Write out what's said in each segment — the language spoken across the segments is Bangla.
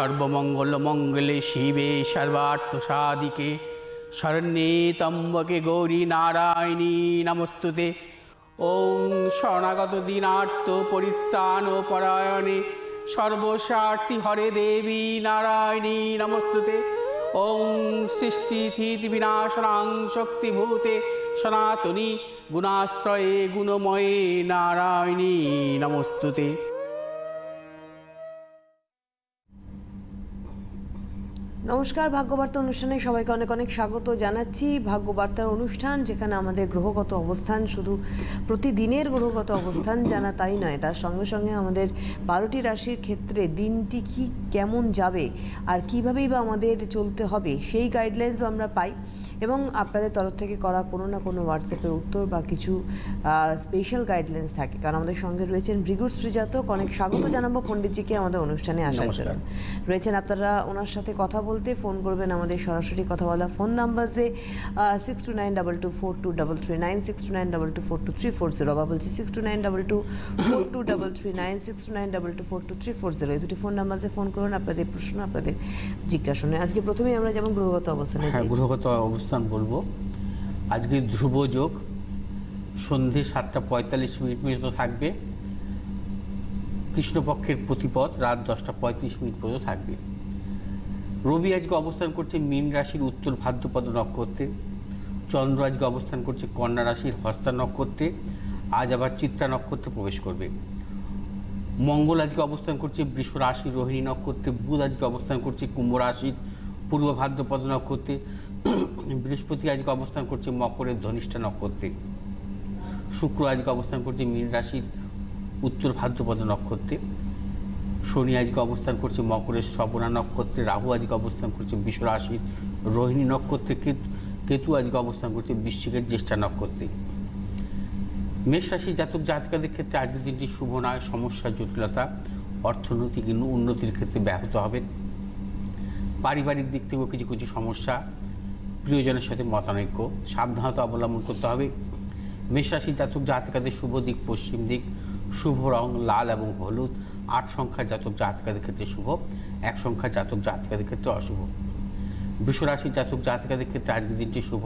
সর্বমঙ্গলমঙ্গলে শিবে সর্বার্থসাধিকে শরণ্যে ত্র্যম্বকে গৌরী নারায়ণী নমস্তুতে। ওং শরণাগত দীনার্ত পরিত্রাণ পরায়ণে সর্বস্বার্থী হরে দেবী নারায়ণী নমস্তুতে। ওং সৃষ্টিস্থিতি বিনাশনাং শক্তিভূতে সনাতনী গুণাশ্রয়ে গুণময়ে নারায়ণী নমস্তুতে। নমস্কার, ভাগ্যবার্তা অনুষ্ঠানে সবাইকে অনেক অনেক স্বাগত জানাচ্ছি। ভাগ্যবার্তার অনুষ্ঠান যেখানে আমাদের গ্রহগত অবস্থান শুধু প্রতিদিনের গ্রহগত অবস্থান জানা তাই নয়, তার সঙ্গে সঙ্গে আমাদের 12টি রাশির ক্ষেত্রে দিনটি কি কেমন যাবে আর কীভাবেই বা আমাদের চলতে হবে সেই গাইডলাইন্সও আমরা পাই এবং আপনাদের তরফ থেকে করা কোনো না কোনো হোয়াটসঅ্যাপের উত্তর বা কিছু স্পেশাল গাইডলাইন্স থাকে। কারণ আমাদের সঙ্গে রয়েছেন ভৃগু শ্রীজাতক, অনেক স্বাগত জানাবো পণ্ডিতজিকে আমাদের অনুষ্ঠানে আসার জন্য। রয়েছেন আপনারা ওনার সাথে কথা বলতে ফোন করবেন আমাদের সরাসরি কথা বলা ফোন নাম্বার যে 6292242339 6292242340, আবার বলছি 6292242339 6292242340, এই দুটি ফোন নাম্বারে ফোন করুন আপনাদের প্রশ্ন আপনাদের জিজ্ঞাসনে। আজকে প্রথমেই আমরা যেমন গ্রহগত অবস্থানে গ্রহগত অবস্থান বলবো। আজকে ধ্রুব যোগ সন্ধে 7:45 পর্যন্ত থাকবে, কৃষ্ণপক্ষের প্রতিপদ রাত 10:35 পর্যন্ত থাকবে। রবি আজকে অবস্থান করছে মীন রাশির উত্তর ভাদ্রপদ নক্ষত্রে, চন্দ্র আজকে অবস্থান করছে কন্যা রাশির হস্তা নক্ষত্রে, আজ আবার চিত্রা নক্ষত্রে প্রবেশ করবে। মঙ্গল আজকে অবস্থান করছে বৃষ রাশির রোহিণী নক্ষত্রে, বুধ আজকে অবস্থান করছে কুম্ভ রাশির পূর্ব ভাদ্রপদ নক্ষত্রে, বৃহস্পতি আজকে অবস্থান করছে মকরের ধনিষ্ঠা নক্ষত্রে, শুক্র আজকে অবস্থান করছে মীন রাশির উত্তর ভাদ্রপদ নক্ষত্রে, শনি আজকে অবস্থান করছে মকরের শ্রবণা নক্ষত্রে, রাহু আজকে অবস্থান করছে বৃষ রাশির রোহিণী নক্ষত্রে, কেতু আজকে অবস্থান করছে বৃশ্চিকের জ্যেষ্ঠা নক্ষত্রে। মেষ রাশির জাতক জাতিকাদের ক্ষেত্রে আজকের দিনটি শুভ নয়। সমস্যা, জটিলতা, অর্থনৈতিক উন্নতির ক্ষেত্রে ব্যাহত হবে। পারিবারিক দিক থেকেও কিছু কিছু সমস্যা, প্রিয়জনের সাথে মতানৈক্য, সাবধানতা অবলম্বন করতে হবে। মেষ রাশির জাতক জাতিকাদের শুভ দিক পশ্চিম দিক, শুভ রং লাল এবং হলুদ। 8 সংখ্যার জাতক জাতিকাদের ক্ষেত্রে শুভ, 1 সংখ্যার জাতক জাতিকাদের ক্ষেত্রে অশুভ। বৃষ রাশির জাতক জাতিকাদের ক্ষেত্রে আজকের দিনটি শুভ।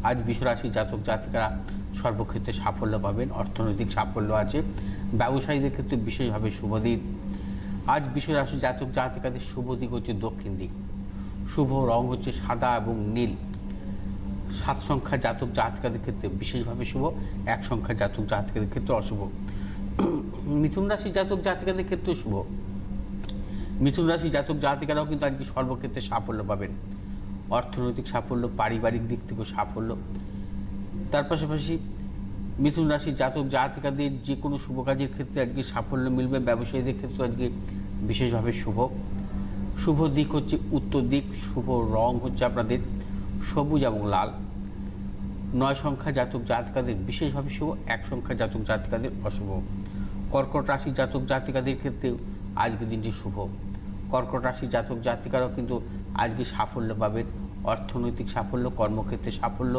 আজ বৃষ রাশির জাতক জাতিকারা সর্বক্ষেত্রে সাফল্য পাবেন, অর্থনৈতিক সাফল্য আছে। ব্যবসায়ীদের ক্ষেত্রে বিশেষভাবে শুভ দিন। আজ বৃষ রাশির জাতক জাতিকাদের শুভ দিক হচ্ছে দক্ষিণ দিক, শুভ রং হচ্ছে সাদা এবং নীল। 7 সংখ্যার জাতক জাতিকাদের ক্ষেত্রে বিশেষভাবে শুভ, 1 সংখ্যার জাতক জাতিকাদের ক্ষেত্রে অশুভ। মিথুন রাশির জাতক জাতিকাদের ক্ষেত্রে শুভ। মিথুন রাশির জাতক জাতিকারাও কিন্তু আজকে সর্বক্ষেত্রে সাফল্য পাবেন, অর্থনৈতিক সাফল্য, পারিবারিক দিক থেকেও সাফল্য। তার পাশাপাশি মিথুন রাশির জাতক জাতিকাদের যে কোনো শুভ কাজের ক্ষেত্রে আজকে সাফল্য মিলবে। ব্যবসায়ীদের ক্ষেত্রে আজকে বিশেষভাবে শুভ। শুভ দিক হচ্ছে উত্তর দিক, শুভ রং হচ্ছে আপনাদের সবুজ এবং লাল। 9 সংখ্যা জাতক জাতিকাদের বিশেষভাবে শুভ, 1 সংখ্যা জাতক জাতিকাদের অশুভ। কর্কট রাশির জাতক জাতিকাদের ক্ষেত্রেও আজকে দিনটি শুভ। কর্কট রাশির জাতক জাতিকারাও কিন্তু আজকে সাফল্য পাবেন, অর্থনৈতিক সাফল্য, কর্মক্ষেত্রে সাফল্য,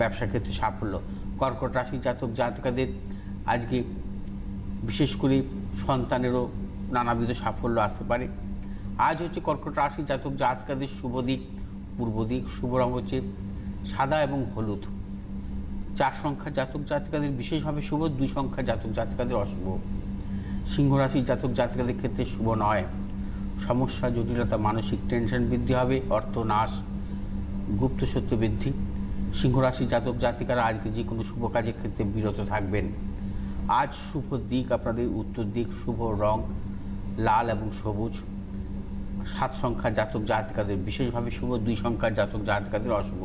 ব্যবসা ক্ষেত্রে সাফল্য। কর্কট রাশির জাতক জাতিকাদের আজকে বিশেষ করে সন্তানেরও নানাবিধ সাফল্য আসতে পারে। আজ হচ্ছে কর্কট রাশির জাতক জাতিকাদের শুভ দিক পূর্ব দিক, শুভ রং হচ্ছে সাদা এবং হলুদ। 4 সংখ্যা জাতক জাতিকাদের বিশেষভাবে শুভ, 2 সংখ্যা জাতক জাতিকাদের অশুভ। সিংহ রাশির জাতক জাতিকাদের ক্ষেত্রে শুভ নয়। সমস্যা, জটিলতা, মানসিক টেনশন বৃদ্ধি হবে, অর্থ নাশ, গুপ্ত সত্য বৃদ্ধি। সিংহ রাশির জাতক জাতিকারা আজকে যে কোনো শুভ কাজের ক্ষেত্রে বিরত থাকবেন। আজ শুভ দিক আপনাদের উত্তর দিক, শুভ রং লাল এবং সবুজ। 7 সংখ্যার জাতক জাতিকাদের বিশেষভাবে শুভ, 2 সংখ্যার জাতক জাতিকাদের অশুভ।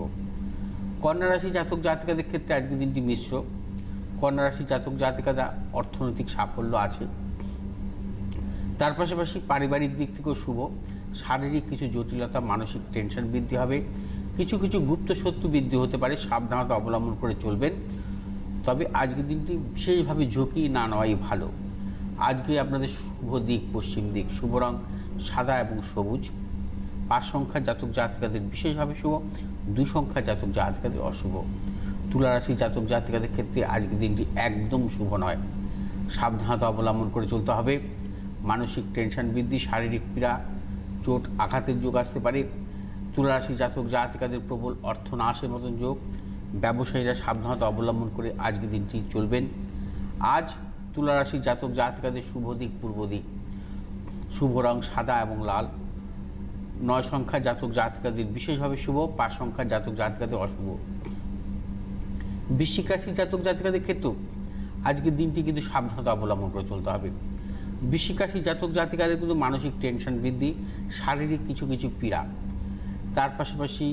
কন্যা রাশি জাতক জাতিকাদের ক্ষেত্রে আজকের দিনটি মিশ্র। কন্যা রাশি জাতক জাতিকারা অর্থনৈতিক সাফল্য আছে, তার পাশাপাশি পারিবারিক দিক থেকেও শুভ। শারীরিক কিছু জটিলতা, মানসিক টেনশন বৃদ্ধি হবে, কিছু কিছু গুপ্ত শত্রু বৃদ্ধি হতে পারে, সাবধানতা অবলম্বন করে চলবেন। তবে আজকের দিনটি বিশেষভাবে ঝুঁকি না নেওয়াই ভালো। আজকে আপনাদের শুভ দিক পশ্চিম দিক, শুভ রং সাদা এবং সবুজ। 5 সংখ্যার জাতক জাতিকাদের বিশেষভাবে শুভ, 2 সংখ্যার জাতক জাতিকাদের অশুভ। তুলা রাশির জাতক জাতিকাদের ক্ষেত্রে আজকের দিনটি একদম শুভ নয়, সাবধানতা অবলম্বন করে চলতে হবে। মানসিক টেনশন বৃদ্ধি, শারীরিক পীড়া, চোট আঘাতের যোগ আসতে পারে। তুলা রাশি জাতক জাতিকাদের প্রবল অর্থনাশের মতন যোগ। ব্যবসায়ীরা সাবধানতা অবলম্বন করে আজকে দিনটি চলবেন। আজ তুলা রাশি জাতক জাতিকাদের শুভ দিক পূর্ব দিক, শুভ রং সাদা এবং লাল। 9 সংখ্যার জাতক জাতিকাদের বিশেষভাবে শুভ, 5 সংখ্যার জাতক জাতিকাদের অশুভ। বৃশ্চিক রাশির জাতক জাতিকাদের ক্ষেত্রেও আজকের দিনটি কিন্তু সাবধানতা অবলম্বন করে চলতে হবে। বৃশ্চিক রাশির জাতক জাতিকাদের কিন্তু মানসিক টেনশন বৃদ্ধি, শারীরিক কিছু কিছু পীড়া, তার পাশাপাশি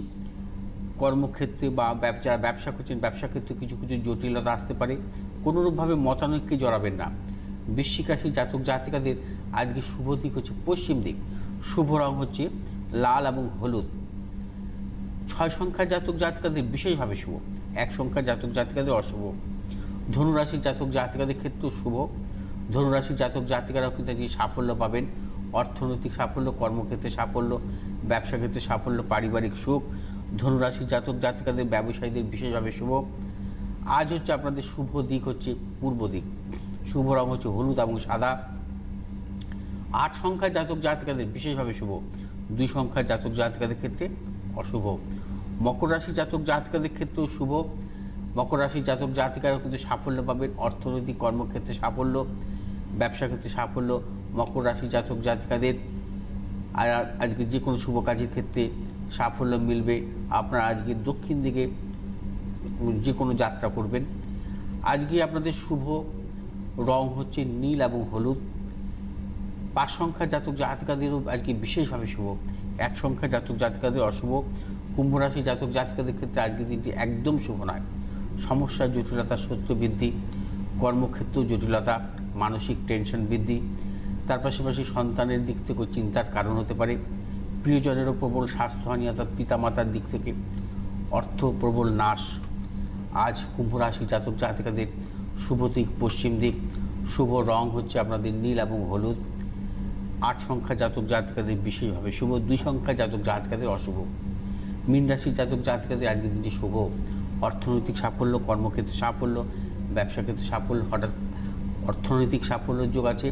কর্মক্ষেত্রে বা যারা ব্যবসা করছেন ব্যবসা ক্ষেত্রে কিছু কিছু জটিলতা আসতে পারে। কোনোরূপভাবে মতানৈক্যে জড়াবেন না। বৃশ্চিক রাশির জাতক জাতিকাদের আজকে শুভ দিক হচ্ছে পশ্চিম দিক, শুভ রং হচ্ছে লাল এবং হলুদ। 6 সংখ্যার জাতক জাতিকাদের বিশেষভাবে শুভ, 1 সংখ্যার জাতক জাতিকাদের অশুভ। ধনুরাশির জাতক জাতিকাদের ক্ষেত্রেও শুভ। ধনুরাশির জাতক জাতিকারাও কিন্তু আজকে সাফল্য পাবেন, অর্থনৈতিক সাফল্য, কর্মক্ষেত্রে সাফল্য, ব্যবসা ক্ষেত্রে সাফল্য, পারিবারিক সুখ। ধনুরাশির জাতক জাতিকাদের ব্যবসায়ীদের বিশেষভাবে শুভ। আজ হচ্ছে আপনাদের শুভ দিক হচ্ছে পূর্ব দিক, শুভ রং হচ্ছে হলুদ এবং সাদা। 8 সংখ্যার জাতক জাতিকাদের বিশেষভাবে শুভ, 2 সংখ্যার জাতক জাতিকাদের ক্ষেত্রে অশুভ। মকর রাশির জাতক জাতিকাদের ক্ষেত্রেও শুভ। মকর রাশির জাতক জাতিকারাও কিন্তু সাফল্য পাবেন, অর্থনৈতিক কর্মক্ষেত্রে সাফল্য, ব্যবসা ক্ষেত্রে সাফল্য। মকর রাশির জাতক জাতিকাদের আর আজকে যে কোনো শুভ কাজের ক্ষেত্রে সাফল্য মিলবে। আপনারা আজকে দক্ষিণ দিকে যে কোনো যাত্রা করবেন। আজকে আপনাদের শুভ রং হচ্ছে নীল এবং হলুদ। 5 সংখ্যার জাতক জাতিকাদেরও আজকে বিশেষভাবে শুভ, 1 সংখ্যার জাতক জাতিকাদের অশুভ। কুম্ভ রাশির জাতক জাতিকাদের ক্ষেত্রে আজকের দিনটি একদম শুভ নয়। সমস্যা, জটিলতা, শত্রু বৃদ্ধি, কর্মক্ষেত্রেও জটিলতা, মানসিক টেনশন বৃদ্ধি, তার পাশাপাশি সন্তানের দিক থেকেও চিন্তার কারণ হতে পারে। প্রিয়জনেরও প্রবল স্বাস্থ্যহানি, অর্থাৎ পিতামাতার দিক থেকে অর্থ প্রবল নাশ। আজ কুম্ভ রাশির জাতক জাতিকাদের শুভ দিক পশ্চিম দিক, শুভ রং হচ্ছে আপনাদের নীল এবং হলুদ। 8 সংখ্যা জাতক জাতিকাদের বিশেষভাবে শুভ, 2 সংখ্যা জাতক জাতিকাদের অশুভ। মীন রাশির জাতক জাতিকাদের আজকের দিনটি শুভ, অর্থনৈতিক সাফল্য, কর্মক্ষেত্রে সাফল্য, ব্যবসা ক্ষেত্রে সাফল্য, হঠাৎ অর্থনৈতিক সাফল্যের যোগ আছে।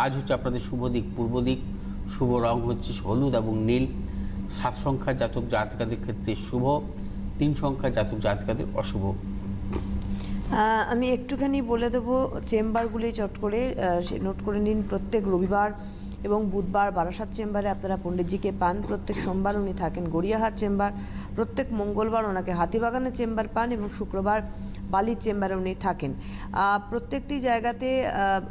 আজ হচ্ছে আপনাদের শুভ দিক পূর্ব দিক, শুভ রং হচ্ছে হলুদ এবং নীল। 7 সংখ্যার জাতক জাতিকাদের ক্ষেত্রে শুভ, 3 সংখ্যার জাতক জাতিকাদের অশুভ। আমি একটুখানি বলে দেবো চেম্বারগুলি চট করে নোট করে নিন। প্রত্যেক রবিবার এবং বুধবার বারাসাত চেম্বারে আপনারা পণ্ডিতজিকে পান। প্রত্যেক সোমবার উনি থাকেন গড়িয়াহাট চেম্বার, প্রত্যেক মঙ্গলবার ওনাকে হাতিবাগানের চেম্বার পান এবং শুক্রবার বালির চেম্বারে উনি থাকেন। প্রত্যেকটি জায়গাতে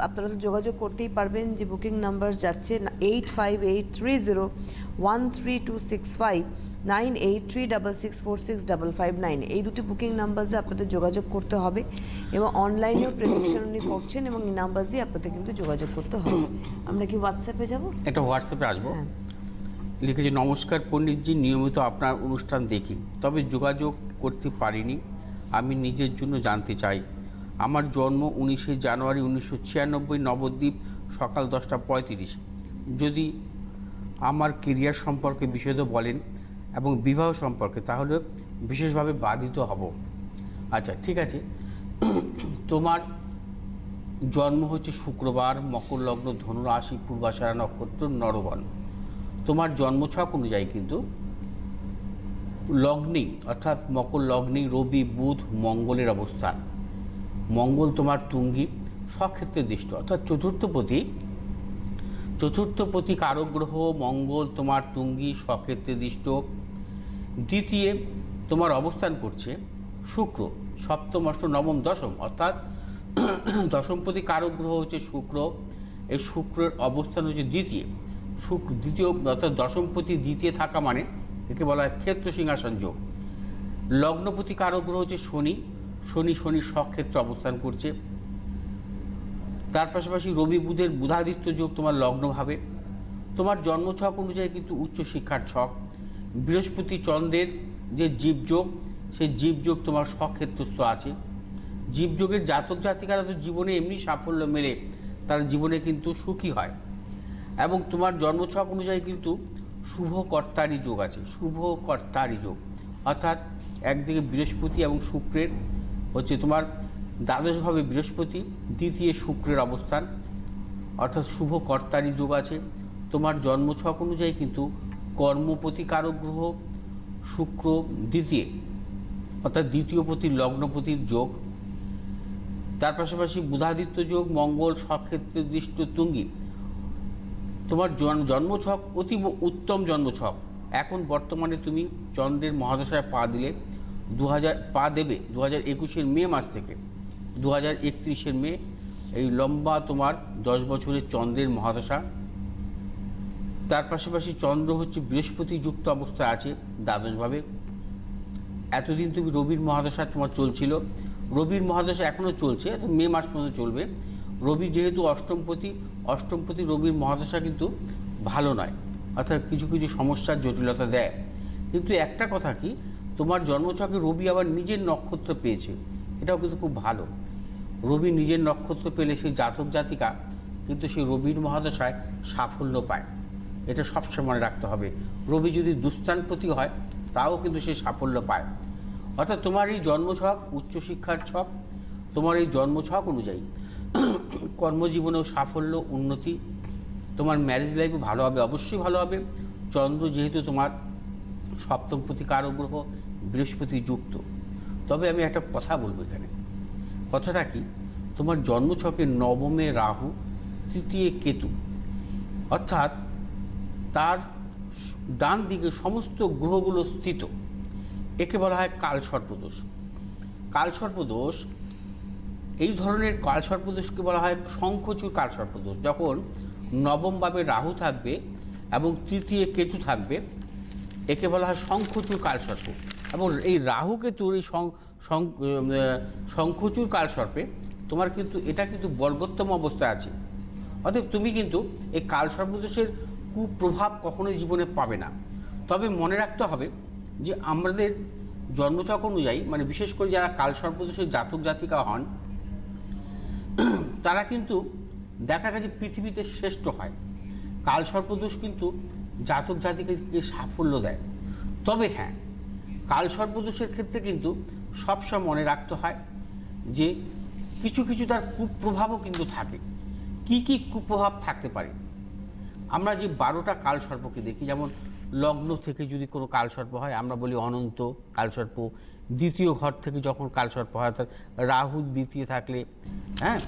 আপনারা তো যোগাযোগ করতেই পারবেন। যে বুকিং নাম্বার যাচ্ছে 8583013265, 9836646559, এই দুটি বুকিং নাম্বারসে আপনাদের যোগাযোগ করতে হবে এবং অনলাইনেও প্রেডিকশন উনি করছেন এবং এই নাম্বারসে আপনাদের কিন্তু যোগাযোগ করতে হবে। আমরা কি হোয়াটসঅ্যাপে যাব? এটা হোয়াটসঅ্যাপে আসবো। লিখেছি, নমস্কার পণ্ডিতজি, নিয়মিত আপনার অনুষ্ঠান দেখি, তবে যোগাযোগ করতে পারিনি। আমি নিজের জন্য জানতে চাই। আমার জন্ম 19 জানুয়ারি 1996, নবদ্বীপ, সকাল 10:35। যদি আমার কেরিয়ার সম্পর্কে বিশদ বলেন এবং বিবাহ সম্পর্কে, তাহলে বিশেষভাবে বাধিত হব। আচ্ছা, ঠিক আছে। তোমার জন্ম হচ্ছে শুক্রবার, মকর লগ্ন, ধনু রাশি, পূর্বাষাঢ়া নক্ষত্র, নরগণ। তোমার জন্মছক অনুযায়ী কিন্তু লগ্নে অর্থাৎ মকর লগ্নে রবি, বুধ, মঙ্গলের অবস্থান। মঙ্গল তোমার তুঙ্গি, স্বক্ষেত্রে দৃষ্ট, অর্থাৎ চতুর্থপতি কারক গ্রহ মঙ্গল তোমার তুঙ্গি, স্বক্ষেত্রে দৃষ্ট। দ্বিতীয় তোমার অবস্থান করছে শুক্র, সপ্তম, অষ্টম, নবম, দশম, অর্থাৎ দশমপতি কারক গ্রহ হচ্ছে শুক্র। এই শুক্রের অবস্থান হচ্ছে দ্বিতীয় অর্থাৎ দশমপতি দ্বিতীয় থাকা মানে একে বলা হয় ক্ষেত্র সিংহাসন যোগ। লগ্নপতি কারক গ্রহ হচ্ছে শনি স্বক্ষেত্রে অবস্থান করছে। তার পাশাপাশি রবি বুধের বুধাদিত্য যোগ তোমার লগ্নভাবে। তোমার জন্মছক অনুযায়ী কিন্তু উচ্চশিক্ষার ছক। বৃহস্পতি চন্দ্রের যে জীবযোগ, সেই জীবযোগ তোমার স্বক্ষেত্রস্থ আছে। জীবযোগের জাতক জাতিকারা তো জীবনে এমনি সাফল্য মেলে, তার জীবনে কিন্তু সুখী হয়। এবং তোমার জন্মছক অনুযায়ী কিন্তু শুভকর্তারই যোগ আছে, শুভকর্তারই যোগ, অর্থাৎ একদিকে বৃহস্পতি এবং শুক্রের হচ্ছে তোমার দ্বাদশভাবে বৃহস্পতি, দ্বিতীয় শুক্রের অবস্থান, অর্থাৎ শুভকর্তারই যোগ আছে। তোমার জন্মছক অনুযায়ী কিন্তু কর্মপতি কারক গ্রহ শুক্র দ্বিতীয়, অর্থাৎ দ্বিতীয়পতির লগ্নপতির যোগ, তার পাশাপাশি বুধাদিত্য যোগ, মঙ্গল স্বক্ষেত্রে দৃষ্ট তুঙ্গি। তোমার জন্মছক অতীব উত্তম জন্মছক। এখন বর্তমানে তুমি চন্দ্রের মহাদশায় পা দিলে পা দেবে 2021-এর মে মাস থেকে 2031-এর মে, এই লম্বা তোমার 10 বছরের চন্দ্রের মহাদশা। তার পাশাপাশি চন্দ্র হচ্ছে বৃহস্পতি যুক্ত অবস্থায় আছে দ্বাদশভাবে। এতদিন তুমি রবির মহাদশা তোমার চলছিল, রবির মহাদশা এখনও চলছে, মে মাস পর্যন্ত চলবে। রবি যেহেতু অষ্টমপতি রবির মহাদশা কিন্তু ভালো নয়, অর্থাৎ কিছু কিছু সমস্যার জটিলতা দেয়। কিন্তু একটা কথা কি, তোমার জন্মছকে রবি আবার নিজের নক্ষত্র পেয়েছে, এটাও কিন্তু খুব ভালো। রবি নিজের নক্ষত্র পেলে সেই জাতক জাতিকা কিন্তু সেই রবির মহাদশায় সাফল্য পায়, এটা সবসময় মনে রাখতে হবে। রবি যদি দুস্থানপতি হয় তাও কিন্তু সে সাফল্য পায়। অর্থাৎ তোমার এই জন্মছক উচ্চশিক্ষার ছক, তোমার এই জন্মছক অনুযায়ী কর্মজীবনেও সাফল্য উন্নতি, তোমার ম্যারেজ লাইফও ভালো হবে, অবশ্যই ভালো হবে। চন্দ্র যেহেতু তোমার সপ্তমপতি কারক গ্রহ বৃহস্পতি যুক্ত। তবে আমি একটা কথা বলবো এখানে, কথাটা কি, তোমার জন্মছকে নবমে রাহু, তৃতীয় কেতু, অর্থাৎ তার ডান দিকে সমস্ত গ্রহগুলো স্থিত, একে বলা হয় কালসর্পদোষ। কালসর্পদোষ, এই ধরনের কালসর্পদোষকে বলা হয় শঙ্খচূড় কালসর্পদোষ। যখন নবম ভাবে রাহু থাকবে এবং তৃতীয় কেতু থাকবে, একে বলা হয় শঙ্খচূড় কালসর্প। এবং এই রাহু কেতুর এই শঙ্খচূড় কালসর্পে তোমার কিন্তু এটা কিন্তু বর্গোত্তম অবস্থায় আছে। অতএব তুমি কিন্তু এই কালসর্পদোষের কুপ্রভাব কখনোই জীবনে পাবে না। তবে মনে রাখতে হবে যে আমাদের জন্মছক অনুযায়ী, মানে বিশেষ করে যারা কালসর্পদোষের জাতক জাতিকা হন, তারা কিন্তু দেখা গেছে পৃথিবীতে শ্রেষ্ঠ হয়। কালসর্পদোষ কিন্তু জাতক জাতিকাকে সাফল্য দেয়। তবে হ্যাঁ, কালসর্পদোষের ক্ষেত্রে কিন্তু সবসময় মনে রাখতে হয় যে কিছু কিছু তার কুপ্রভাবও কিন্তু থাকে। কি কি কুপ্রভাব থাকতে পারে? আমরা যে 12টা কালসর্পকে দেখি, যেমন লগ্ন থেকে যদি কোনো কালসর্প হয় আমরা বলি অনন্ত কালসর্প। দ্বিতীয় ঘর থেকে যখন কালসর্প হয়, অর্থাৎ রাহু দ্বিতীয় থাকলে, হ্যাঁ,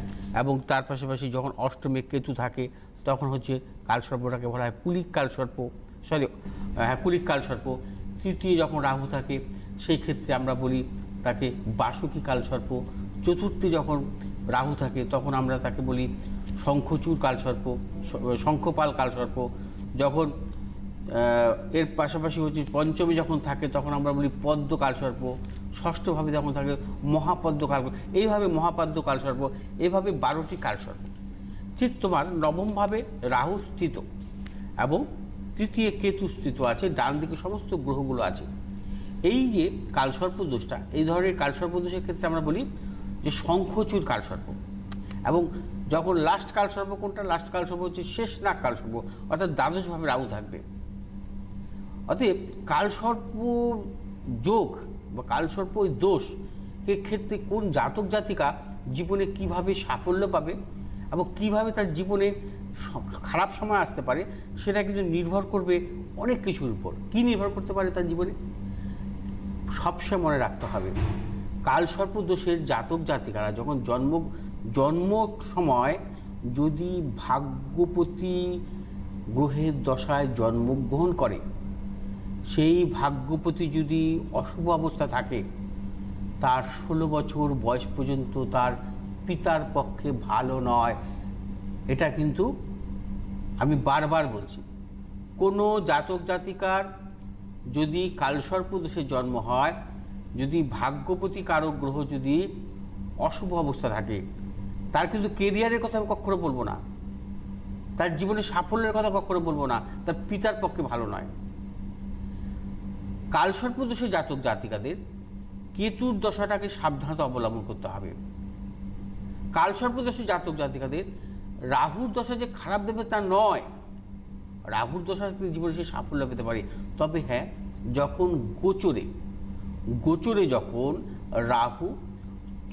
এবং তার পাশাপাশি যখন অষ্টমে কেতু থাকে তখন হচ্ছে কালসর্পটাকে বলা হয় কুলিক কালসর্প, কুলিক কালসর্প। তৃতীয় যখন রাহু থাকে সেই ক্ষেত্রে আমরা বলি তাকে বাসুকী কালসর্প। চতুর্থে যখন রাহু থাকে তখন আমরা তাকে বলি শঙ্খচূড় কালসর্প, শঙ্খপাল কালসর্প। যখন এর পাশাপাশি হচ্ছে পঞ্চমী যখন থাকে তখন আমরা বলি পদ্ম কালসর্প। ষষ্ঠভাবে যখন থাকে মহাপদ্ম কালসর্প, এইভাবে মহাপদ্ম কালসর্প, এইভাবে 12টি কালসর্প। ঠিক তোমার নবমভাবে রাহু স্থিত এবং তৃতীয় কেতু স্থিত আছে, ডান দিকে সমস্ত গ্রহগুলো আছে। এই যে কালসর্প দোষটা, এই ধরনের কালসর্প দোষের ক্ষেত্রে আমরা বলি যে শঙ্খচূড় কালসর্প। এবং যখন লাস্ট কালসর্প কোনটা? লাস্ট কালসর্প হচ্ছে শেষ নাগ কালসর্প, অর্থাৎ দ্বাদশভাবে রাহু থাকবে। অতএব কালসর্প যোগ বা কালসর্প দোষ এর ক্ষেত্রে কোন জাতক জাতিকা জীবনে কিভাবে সাফল্য পাবে এবং কিভাবে তার জীবনে খারাপ সময় আসতে পারে, সেটা কিন্তু নির্ভর করবে অনেক কিছুর উপর। কী নির্ভর করতে পারে তার জীবনে? সবসময় মনে রাখতে হবে, কালসর্প দোষের জাতক জাতিকারা যখন জন্ম সময় যদি ভাগ্যপতি গ্রহের দশায় জন্মগ্রহণ করে, সেই ভাগ্যপতি যদি অশুভ অবস্থা থাকে, তার 16 বছর বয়স পর্যন্ত তার পিতার পক্ষে ভালো নয়। এটা কিন্তু আমি বারবার বলছি, কোনো জাতক জাতিকার যদি কালসর্প দোষে জন্ম হয়, যদি ভাগ্যপতি কারক গ্রহ যদি অশুভ অবস্থা থাকে, তার কিন্তু কেরিয়ারের কথা আমি কখনো বলবো না, তার জীবনে সাফল্যের কথা কখনো বলবো না, তার পিতার পক্ষে ভালো নয়। কালসর্প দোষে জাতক জাতিকাদের কেতুর দশাটাকে সাবধানতা অবলম্বন করতে হবে। কালসর্প দোষে জাতক জাতিকাদের রাহুর দশা যে খারাপ দেবে তা নয়, রাহুর দশা জীবনে সে সাফল্য পেতে পারে। তবে হ্যাঁ, যখন গোচরে যখন রাহু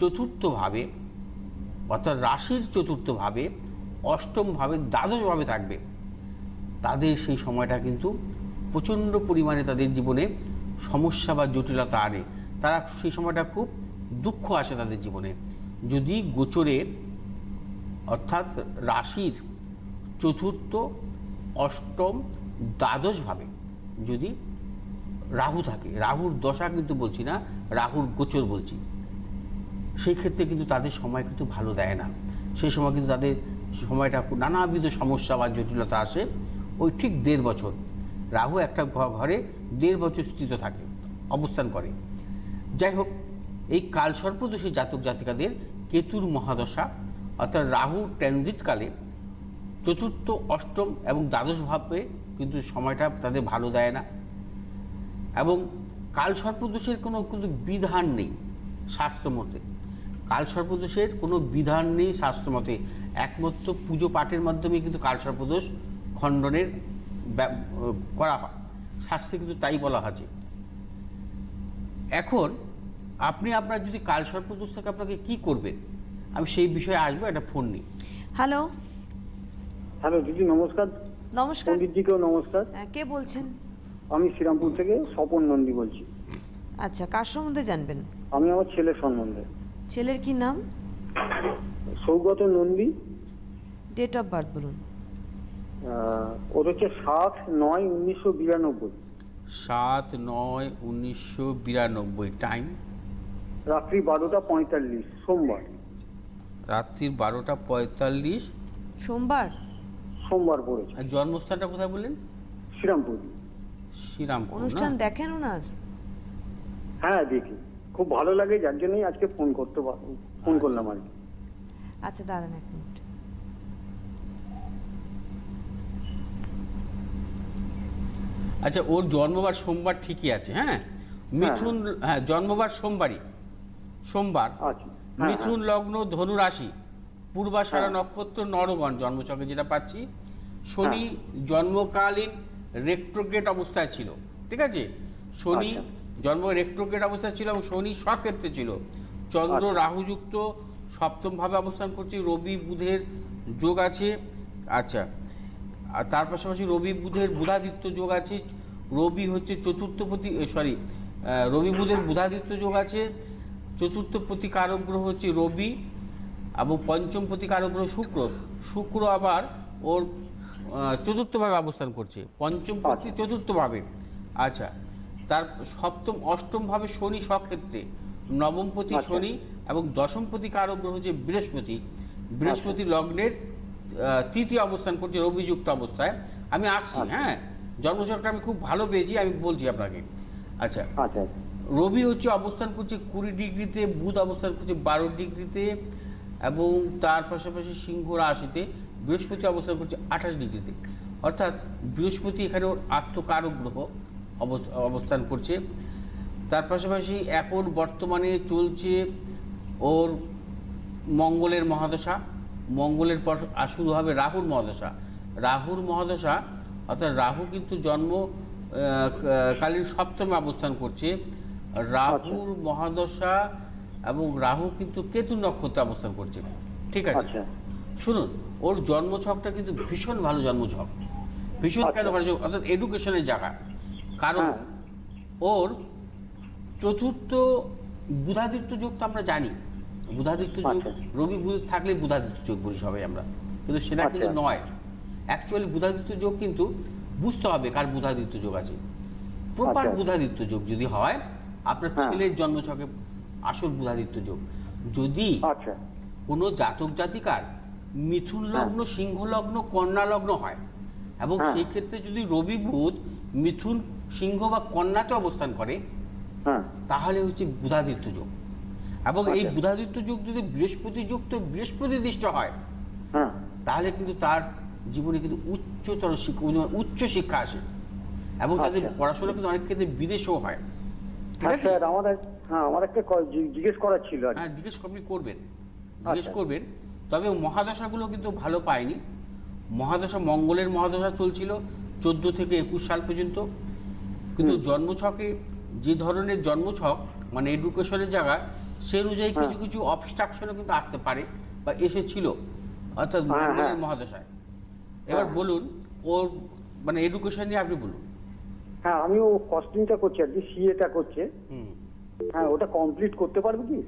চতুর্থভাবে, অর্থাৎ রাশির চতুর্থভাবে, অষ্টমভাবে, দ্বাদশভাবে থাকবে, তাদের সেই সময়টা কিন্তু প্রচণ্ড পরিমাণে তাদের জীবনে সমস্যা বা জটিলতা আনে। তারা সেই সময়টা খুব দুঃখ আসে তাদের জীবনে। যদি গোচরের অর্থাৎ রাশির চতুর্থ, অষ্টম, দ্বাদশভাবে যদি রাহু থাকে, রাহুর দশা কিন্তু বলছি না, রাহুর গোচর বলছি, সেই ক্ষেত্রে কিন্তু তাদের সময় কিন্তু ভালো দেয় না। সেই সময় কিন্তু তাদের সময়টা নানাবিধ সমস্যা বা জটিলতা আসে। ওই ঠিক 1.5 বছর রাহু একটা ঘরে 1.5 বছর স্থিত থাকে, অবস্থান করে। যাই হোক, এই কালসর্পদোষী জাতক জাতিকাদের কেতুর মহাদশা অর্থাৎ রাহু ট্রানজিটকালে চতুর্থ, অষ্টম এবং দ্বাদশ ভাবে কিন্তু সময়টা তাদের ভালো দেয় না। এবং কালসর্পদোষের কোনো কিন্তু বিধান নেই শাস্ত্রমতে। কালসর্পদোষের কোনো বিধান নেই শাস্ত্রমতে। একমাত্র পুজো পাঠের মাধ্যমে কিন্তু কালসর্পদোষ খণ্ডনের করা হয়, শাস্ত্রে কিন্তু তাই বলা হয়েছে। এখন আপনি আপনার যদি কালসর্পদোষ থাকে আপনাকে কি করবেন, আমি সেই বিষয়ে আসবো। একটা ফোন নিই। হ্যালো। হ্যালো দিদি, নমস্কার। নমস্কার। পণ্ডিতজিকেও নমস্কার। কে বলছেন? আমি শ্রীরামপুর থেকে স্বপন নন্দী বলছি। আচ্ছা, কার সম্বন্ধে জানবেন? আমি আমার ছেলের সম্বন্ধে। ছেলের কি নাম? Sougata Nandi. Date of birth বলুন। ওর হচ্ছে 7/9/1992। 7/9/1992। টাইম? রাত্রি 12:45, সোমবার। রাত্রি 12:45 সোমবার। সোমবার পড়েছে। আর জন্মস্থানটা কোথায় বললেন? শ্রীরামপুর। শ্রীরামপুর। অনুষ্ঠান দেখেন ওনার? হ্যাঁ দেখি, খুব ভালো লাগে, যার জন্যই আজকে ফোন করলাম আর কি। আচ্ছা, দাঁড়ান 1 মিনিট। আচ্ছা, ওর জন্মবার সোমবার ঠিকই আছে। হ্যাঁ, মিথুন। হ্যাঁ, জন্মবার সোমবার। আচ্ছা। মিথুন লগ্ন, ধনু রাশি, পূর্বাষাঢ়া নক্ষত্র, নরগণ জন্মছকে যেটা পাচ্ছি। শনি জন্মকালীন রেট্রোগ্রেড অবস্থায় ছিল, ঠিক আছে? শনি জন্ম রেট্রোগ্রেড অবস্থায় ছিল এবং শনি স্বক্ষেত্রে ছিল। চন্দ্র রাহুযুক্ত সপ্তমভাবে অবস্থান করছে। রবি বুধের যোগ আছে। আচ্ছা, আর তার পাশাপাশি রবি বুধের বুধাদিত্য যোগ আছে। রবি হচ্ছে চতুর্থপতি, রবি বুধের বুধাদিত্য যোগ আছে। চতুর্থপতি কারক গ্রহ হচ্ছে রবি এবং পঞ্চমপতি কারক গ্রহ শুক্র। শুক্র আবার ওর চতুর্থভাবে অবস্থান করছে, পঞ্চমপতি চতুর্থভাবে। আচ্ছা, তার সপ্তম, অষ্টমভাবে শনি স্বক্ষেত্রে, নবমপতি শনি এবং দশমপতি কারক গ্রহ হচ্ছে বৃহস্পতি। বৃহস্পতি লগ্নের তৃতীয় অবস্থান করছে রবিযুক্ত অবস্থায়। আমি আসছি। হ্যাঁ, জন্মছকটা আমি খুব ভালো পেয়েছি, আমি বলছি আপনাকে। আচ্ছা, রবি হচ্ছে অবস্থান করছে 20 ডিগ্রিতে, বুধ অবস্থান করছে 12 ডিগ্রিতে এবং তার পাশাপাশি সিংহ রাশিতে বৃহস্পতি অবস্থান করছে 28 ডিগ্রিতে। অর্থাৎ বৃহস্পতি এখানে ওর আত্মকারক গ্রহ অবস্থান করছে। তার পাশাপাশি এখন বর্তমানে চলছে ওর মঙ্গলের মহাদশা। মঙ্গলের পর শুরু হবে রাহুর মহাদশা। রাহুর মহাদশা অর্থাৎ রাহু কিন্তু কালীন সপ্তমে অবস্থান করছে। রাহুর মহাদশা এবং রাহু কিন্তু কেতু নক্ষত্রে অবস্থান করছে, ঠিক আছে? শুনুন, ওর জন্মছকটা কিন্তু ভীষণ ভালো জন্মছক। ভীষণ কেন ভালো? অর্থাৎ এডুকেশনের জায়গা। কারণ ওর চতুর্থ বুধাদিত্য যোগ তো আমরা জানি। বুধাদিত্য যোগ, রবি বুধ থাকলে বুধাদিত্য যোগ বলি সবাই আমরা, কিন্তু সেটা কিন্তু নয়। অ্যাকচুয়ালি বুধাদিত্য যোগ কিন্তু বুঝতে হবে কার বুধাদিত্য যোগ আছে। প্রপার বুধাদিত্য যোগ যদি হয়, আপনার ছেলের জন্মছকে আসল বুধাদিত্য যোগ। যদি কোনো জাতক জাতিকার মিথুন লগ্ন, সিংহ লগ্ন, কন্যা লগ্ন হয় এবং সেই ক্ষেত্রে যদি রবি বুধ মিথুন, সিংহ বা কন্যাতে অবস্থান করে, তাহলে হচ্ছে বুধাদিত্য যোগ। এবং এই বুধাদিত্য যোগ যদি বৃহস্পতি যুক্ত, বৃহস্পতি দৃষ্ট হয়, তাহলে কিন্তু তার জীবনে কিন্তু উচ্চতর শিক্ষা, উচ্চ শিক্ষা আসে এবং তাদের পড়াশোনা কিন্তু অনেক ক্ষেত্রে বিদেশেও হয়। ঠিক আছে? আমার একটা জিজ্ঞেস করার ছিল। হ্যাঁ, জিজ্ঞেস করবেন। তবে মহাদশাগুলো কিন্তু ভালো পায়নি। মহাদশা, মঙ্গলের মহাদশা চলছিল 14 থেকে 21 সাল পর্যন্ত। কিন্তু জন্মছকে যে ধরনের জন্মছক, মানে এডুকেশনের জায়গা, সে অনুযায়ী কিছু কিছু অবস্ট্রাকশনও কিন্তু আসতে পারে বা এসেছিল, অর্থাৎ মঙ্গলের মহাদশায়। এবার বলুন, ওর মানে এডুকেশন নিয়ে আপনি বলুন। হ্যাঁ, আমিও কস্টিংটা করছি আর কি, সিএটা করছে। হুম, হ্যাঁ, ওটা কমপ্লিট করতে পারবে কি?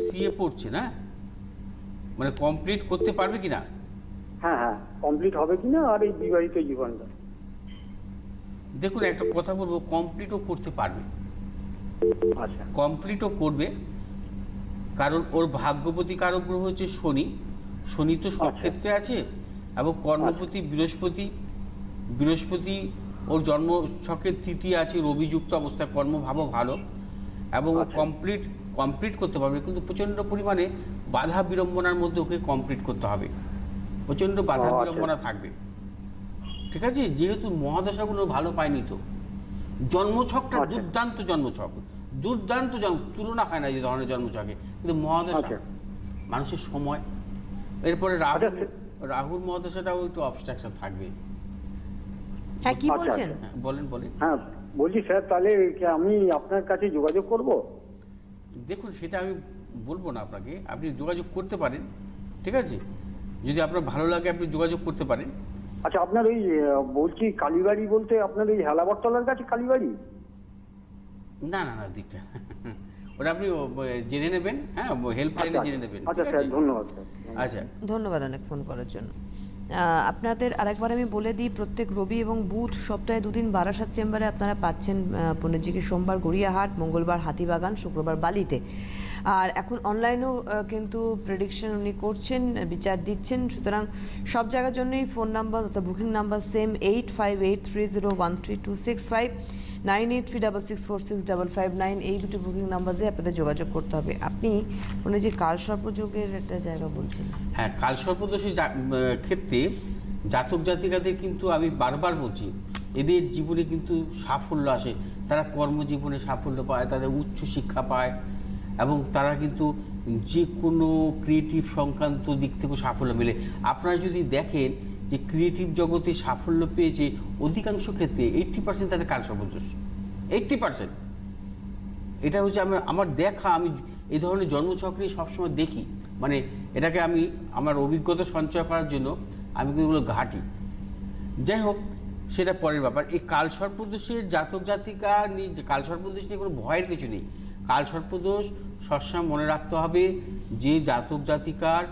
সিএ পড়ছে না, মানে কমপ্লিট করতে পারবে কি না? হ্যাঁ হ্যাঁ, কমপ্লিট হবে কিনা, আর এই বিবাহিত জীবনটা। দেখুন একটা কথা বলবো, কমপ্লিটও করতে পারবে, আচ্ছা কমপ্লিটও করবে, কারণ ওর ভাগ্যপতি কারক গ্রহ হচ্ছে শনি। শনি তো সব আচ্ছা। ক্ষেত্রে আছে, এবং কর্মপতি বৃহস্পতি। বৃহস্পতি ওর জন্ম ছকের তৃতীয় আছে, রবিযুক্ত অবস্থায়, কর্মভাবও ভালো, এবং আচ্ছা। কমপ্লিট করতে পারবে, কিন্তু প্রচণ্ড পরিমাণে বাধা বিড়ম্বনার মধ্যে ওকে কমপ্লিট করতে হবে, প্রচণ্ড বাধা আচ্ছা। বিড়ম্বনা থাকবে। ঠিক আছে, যেহেতু মহাদশাগুলো ভালো পায়নি তো, জন্মছকটা আচ্ছা। দুর্দান্ত জন্মছক, দুর্দান্ত জন্ম, তুলনা হয় না যে ধরনের জন্মছকে, কিন্তু মহাদশা আচ্ছা। মানুষের সময়। এরপরে আচ্ছা, রাহুর মহাদশাটাও একটু অবস্ট্রাকশন থাকবে। হ্যাঁ, কি আচ্ছা, বলছেন? আচ্ছা। হ্যাঁ, বলেন। হ্যাঁ, বলছি স্যার, তাহলে কি আমি আপনার কাছে যোগাযোগ করব? দেখুন সেটা আমি বলবো না আপনাকে, আপনি যোগাযোগ করতে পারেন, ঠিক আছে, যদি আপনার ভালো লাগে আপনি যোগাযোগ করতে পারেন। আচ্ছা, আপনার ওই বলছি কালীবাড়ি বলতে আপনার ওই হেলাবরতলার কাছে কালীবাড়ি? না দিকটা ওটা আপনি জেনে নেবেন, হ্যাঁ, হেল্পলাইনে জেনে নেবেন। আচ্ছা ঠিক স্যার, আছে? ধন্যবাদ স্যার। আচ্ছা, ধন্যবাদ অনেক ফোন করার জন্য। আপনাদের আরেকবার আমি বলে দিই, প্রত্যেক রবি এবং বুধ সপ্তাহে দুদিন বারাসাত চেম্বারে আপনারা পাচ্ছেন পণ্ডিতজিকে। সোমবার গড়িয়াহাট, মঙ্গলবার হাতিবাগান, শুক্রবার বালিতে। আর এখন অনলাইনেও কিন্তু প্রেডিকশন উনি করছেন, বিচার দিচ্ছেন। সুতরাং সব জায়গার জন্যই ফোন নাম্বার অর্থাৎ বুকিং নাম্বার সেম 8583013265, 9836646559, এই দুটো বুকিং নাম্বারে আপনাদের যোগাযোগ করতে হবে। আপনি উনি যে কালসর্পযোগের একটা জায়গা বলছেন। হ্যাঁ, কালসর্পদোষের ক্ষেত্রে জাতক জাতিকাদের কিন্তু আমি বারবার বলছি, এদের জীবনে কিন্তু সাফল্য আসে, তারা কর্মজীবনে সাফল্য পায়, তাদের উচ্চ শিক্ষা পায়, এবং তারা কিন্তু যে কোনো ক্রিয়েটিভ সংক্রান্ত দিক থেকে সাফল্য মেলে। আপনারা যদি দেখেন যে ক্রিয়েটিভ জগতে সাফল্য পেয়েছে অধিকাংশ ক্ষেত্রে 80% তাদের কালসর্পদোষ, 80%। এটা হচ্ছে আমার দেখা, আমি এই ধরনের জন্মছক নিয়ে সবসময় দেখি, মানে এটাকে আমি আমার অভিজ্ঞতা সঞ্চয় করার জন্য আমি এগুলো ঘাঁটি। যাই হোক, সেটা পরের ব্যাপার। এই কালসর্পদোষের জাতক জাতিকা নিয়ে, কালসর্পদোষ নিয়ে কোনো ভয়ের কিছু নেই। কালসর্পদোষ সবসময় মনে রাখতে হবে যে জাতক জাতিকার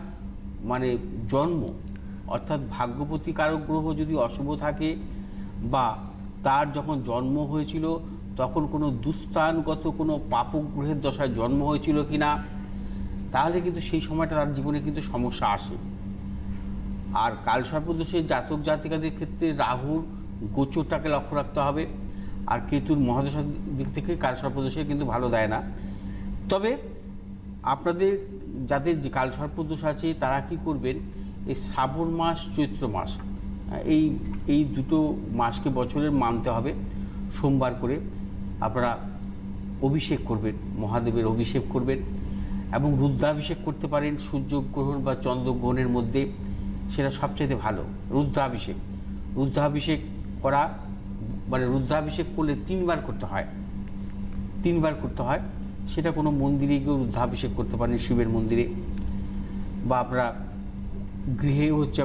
মানে জন্ম অর্থাৎ ভাগ্যপতি কারক গ্রহ যদি অশুভ থাকে, বা তার যখন জন্ম হয়েছিল তখন কোনো দুস্থানগত কোনো পাপক গ্রহের দশায় জন্ম হয়েছিল কি না, তাহলে কিন্তু সেই সময়টা তার জীবনে কিন্তু সমস্যা আসে। আর কালসর্পদোষের জাতক জাতিকাদের ক্ষেত্রে রাহুর গোচরটাকে লক্ষ্য রাখতে হবে, আর কেতুর মহাদশার দিক থেকে কালসর্পদোষে কিন্তু ভালো দেয় না। তবে আপনাদের যাদের যে কালসর্পদোষ আছে তারা কি করবেন, এই শ্রাবণ মাস চৈত্র মাস, এই দুটো মাসকে বছরের মানতে হবে। সোমবার করে আপনারা অভিষেক করবেন, মহাদেবের অভিষেক করবেন, এবং রুদ্রাভিষেক করতে পারেন সূর্যগ্রহণ বা চন্দ্রগ্রহণের মধ্যে, সেটা সবচেয়ে ভালো। রুদ্রাভিষেক করা মানে রুদ্রাভিষেক করলে 3 বার করতে হয়। সেটা কোনো মন্দিরে গিয়েও রুদ্রাভিষেক করতে পারেন, শিবের মন্দিরে, বা আপনারা গৃহে হচ্ছে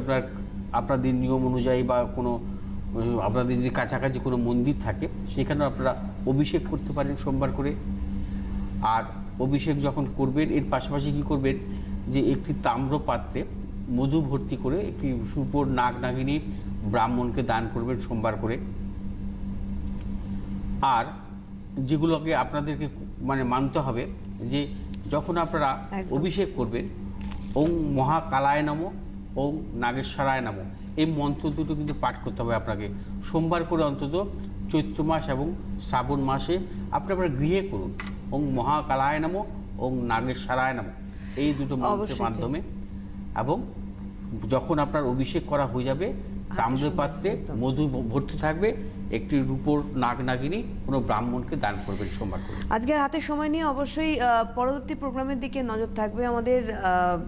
আপনাদের নিয়ম অনুযায়ী, বা কোনো আপনাদের যদি কাছাকাছি কোনো মন্দির থাকে সেখানেও আপনারা অভিষেক করতে পারেন সোমবার করে। আর অভিষেক যখন করবেন, এর পাশাপাশি কী করবেন, যে একটি তাম্র পাত্রে মধু ভর্তি করে একটি সুপর নাগ নাগিনী ব্রাহ্মণকে দান করবেন সোমবার করে। আর যেগুলোকে আপনাদেরকে মানে মানতে হবে, যে যখন আপনারা অভিষেক করবেন, ওং মহাকালায় নমঃ, ওং নাগেশ্বরায় নমঃ, এই মন্ত্র দুটো কিন্তু পাঠ করতে হবে আপনাকে সোমবার করে, অন্তত চৈত্র মাস এবং শ্রাবণ মাসে আপনারা গৃহে করুন। ওং মহাকালায় নমঃ, ওং নাগেশ্বরায় নমঃ, এই দুটো মন্ত্রের মাধ্যমে। এবং যখন আপনার অভিষেক করা হয়ে যাবে, তাম্রের পাত্রে মধু ভর্তি থাকবে, একটি রূপোর নাগ নাগিনী কোনো ব্রাহ্মণকে দান করবেন সোমবার করে। আজকের হাতে সময় নিয়ে অবশ্যই পরবর্তী প্রোগ্রামের দিকে নজর থাকবে আমাদের,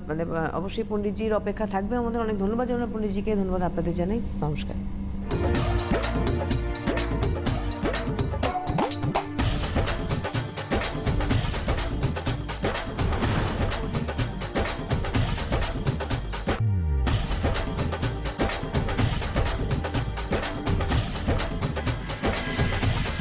মানে অবশ্যই পণ্ডিতজির অপেক্ষা থাকবে আমাদের। অনেক ধন্যবাদ জানাই পণ্ডিতজিকে, ধন্যবাদ আপনাদের জানাই, নমস্কার।